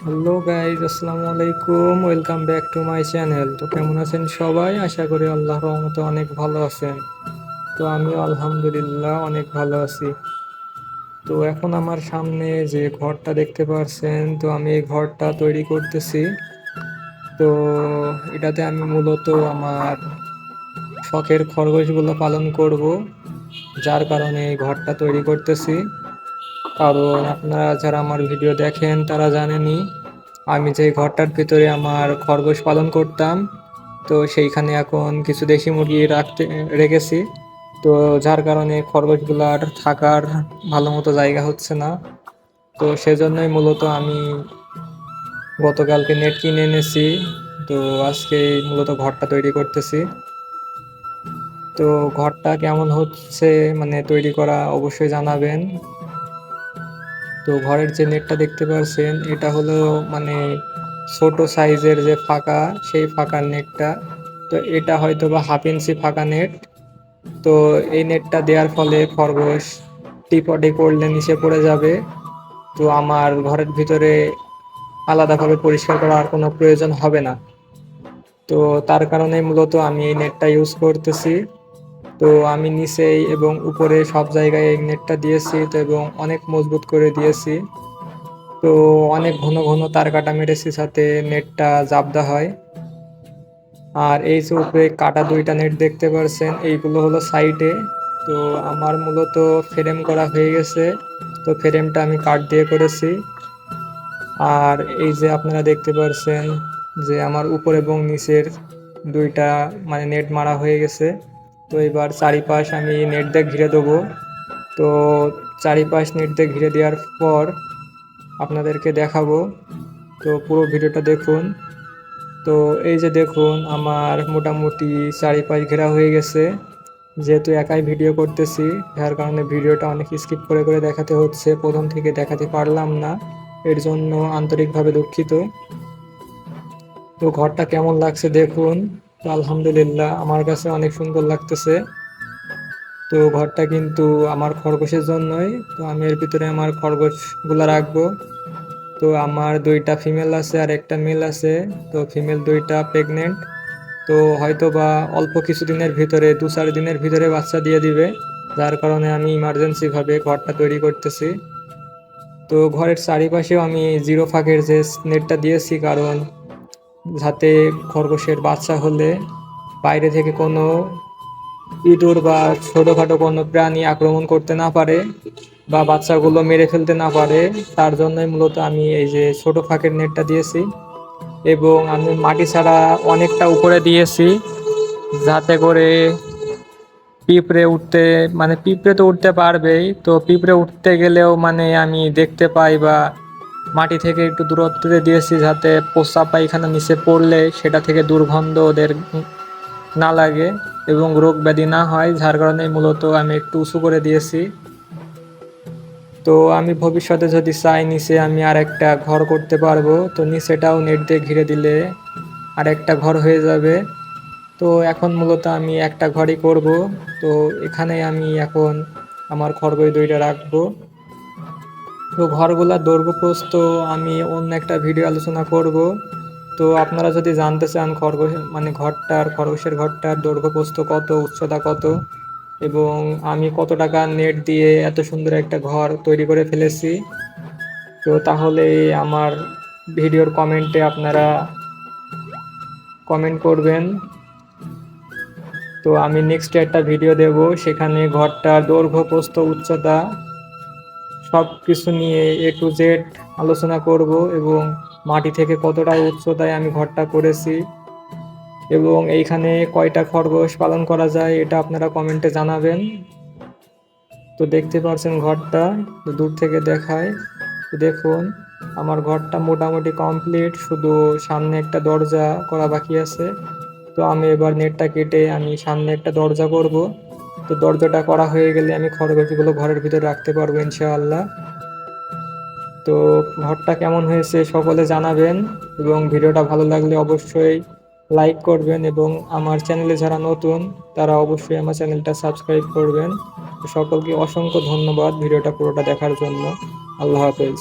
Hello guys, আসসালামু আলাইকুম। Welcome back to my channel. তো কেমন আছেন সবাই? আশা করি আল্লাহর রহমতে অনেক ভালো আছেন। তো আমিও আলহামদুলিল্লাহ অনেক ভালো আছি। তো এখন আমার সামনে যে ঘরটা দেখতে পাচ্ছেন, তো আমি এই ঘরটা তৈরি করতেছি। তো এটাতে আমি মূলত আমার শখের খরগোশগুলো পালন করব, যার কারণে এই ঘরটা তৈরি করতেছি। কারণ আপনারা যারা আমার ভিডিও দেখেন তারা জানেনই আমি যে ঘরটার ভিতরে আমার খরগোশ পালন করতাম, তো সেইখানে এখন কিছু দেশি মুরগি রেখেছি। তো যার কারণে খরগোশগুলার থাকার ভালো মতো জায়গা হচ্ছে না। তো সেজন্যই মূলত আমি গতকালকে নেট কিনে এনেছি। তো আজকে মূলত ঘরটা তৈরি করতেছি। তো ঘরটা কেমন হচ্ছে মানে তৈরি করা অবশ্যই জানাবেন। তো ঘরের যে নেটটা দেখতে পাচ্ছেন এটা হলো মানে ছোট সাইজের যে ফাঁকা, সেই ফাঁকা নেটটা। তো এটা হয়তো বা 1/2 ইঞ্চি ফাঁকা নেট। তো এই নেটটা দেওয়ার ফলে খরগোশ টিপটে পড়লে নিচে পড়ে যাবে। তো আমার ঘরের ভিতরে আলাদাভাবে পরিষ্কার করার কোনো প্রয়োজন হবে না। তো তার কারণে মূলত আমি এই নেটটা ইউজ করতেছি। তো আমি নিচে এবং উপরে সব জায়গায় এই নেটটা দিয়েছি, তো এবং অনেক মজবুত করে দিয়েছি। তো অনেক ঘন ঘন তার কাটা মেরেছি যাতে নেটটা জাবদা হয়। আর এই যে উপরে কাটা 2টা নেট দেখতে পাচ্ছেন, এইগুলো হলো সাইডে। তো আমার মূলত ফ্রেম করা হয়ে গেছে। তো ফ্রেমটা আমি কাঠ দিয়ে করেছি। আর এই যে আপনারা দেখতে পাচ্ছেন যে আমার উপর এবং নিচের 2টা মানে নেট মারা হয়ে গেছে। তো এবার চারিপাশ আমি নেট দিয়ে ঘিরে দেবো। তো চারিপাশ নেট দিয়ে ঘিরে দেওয়ার পর আপনাদেরকে দেখাবো। তো পুরো ভিডিওটা দেখুন। তো এই যে দেখুন আমার মোটামুটি চারিপাশ ঘেরা হয়ে গেছে। যেহেতু একাই ভিডিও করতেছি, যার কারণে ভিডিওটা অনেক স্কিপ করে করে দেখাতে হচ্ছে, প্রথম থেকে দেখাতে পারলাম না, এর জন্য আন্তরিকভাবে দুঃখিত। তো ঘরটা কেমন লাগছে দেখুন। তো আলহামদুলিল্লাহ আমার কাছে অনেক সুন্দর লাগতেছে। তো ঘরটা কিন্তু আমার খরগোশের জন্যই। তো আমি এর ভিতরে আমার খরগোশগুলো রাখবো। তো আমার 2টা ফিমেল আছে আর একটা মেল আছে। তো ফিমেল 2টা প্রেগনেন্ট। তো হয়তো বা অল্প কিছুদিনের ভিতরে 2-4 দিনের ভিতরে বাচ্চা দিয়ে দিবে, যার কারণে আমি ইমার্জেন্সি ভাবে ঘরটা তৈরি করতেছি। তো ঘরের চারিপাশেও আমি জিরো ফাঁকের যে নেটটা দিয়েছি, কারণ যাতে খরগোশের বাচ্চা হলে বাইরে থেকে কোনো ইঁদুর বা ছোটোখাটো কোনো প্রাণী আক্রমণ করতে না পারে বা বাচ্চাগুলো মেরে ফেলতে না পারে। তার জন্যই মূলত আমি এই যে ছোট ফাঁকের নেটটা দিয়েছি। এবং আমি মাটি ছাড়া অনেকটা উপরে দিয়েছি, যাতে করে পিঁপড়ে উঠতে মানে পিঁপড়ে তো উঠতে পারবেই, তো পিঁপড়ে উঠতে গেলেও মানে আমি দেখতে পাই, বা মাটি থেকে একটু দূরত্বে দিয়েছি যাতে প্রস্রাব পায়খানা নিচে পড়লে সেটা থেকে দুর্গন্ধ ওদের না লাগে এবং রোগ ব্যাধি না হয়, যার কারণে মূলত আমি একটু উঁচু করে দিয়েছি। তো আমি ভবিষ্যতে যদি চাই নিচে আমি আর একটা ঘর করতে পারবো, তো নিচেটাও নেট দিয়ে ঘিরে দিলে আর একটা ঘর হয়ে যাবে। তো এখন মূলত আমি একটা ঘরই করব। তো এখানে আমি এখন আমার খরগোশ 2টা রাখবো। তো ঘরগুলার দৈর্ঘ্য প্রস্থ আমি অন্য একটা ভিডিও আলোচনা করব। তো আপনারা যদি জানতে চান খরগোশ মানে খরগোশের ঘরটার দৈর্ঘ্য প্রস্থ কত, উচ্চতা কত, এবং আমি কত টাকা নেট দিয়ে এত সুন্দর একটা ঘর তৈরি করে ফেলেছি, তো তাহলে আমার ভিডিওর কমেন্টে আপনারা কমেন্ট করবেন। তো আমি নেক্সট একটা ভিডিও দেব, সেখানে ঘরটার দৈর্ঘ্য প্রস্থ উচ্চতা সব কিছু নিয়ে A to Z আলোচনা করব, এবং মাটি থেকে কতটা উচ্চতায় আমি ঘরটা করেছি এবং এইখানে কয়টা খরগোশ পালন করা যায় এটা আপনারা কমেন্টে জানাবেন। তো দেখতে পাচ্ছেন ঘরটা, তো দূর থেকে দেখায়। তো দেখুন আমার ঘরটা মোটামুটি কমপ্লিট, শুধু সামনে একটা দরজা করা বাকি আছে। তো আমি এবার নেটটা কেটে আমি সামনে একটা দরজা করব। তো দরজাটা করা হয়ে গেলে আমি খরগোশগুলো ঘরের ভিতরে রাখতে পারবো ইনশাআল্লাহ। তো ঘরটা কেমন হয়েছে সকলে জানাবেন, এবং ভিডিওটা ভালো লাগলে অবশ্যই লাইক করবেন, এবং আমার চ্যানেলে যারা নতুন তারা অবশ্যই আমার চ্যানেলটা সাবস্ক্রাইব করবেন। তো সকলকে অসংখ্য ধন্যবাদ ভিডিওটা পুরোটা দেখার জন্য। আল্লাহ হাফেজ।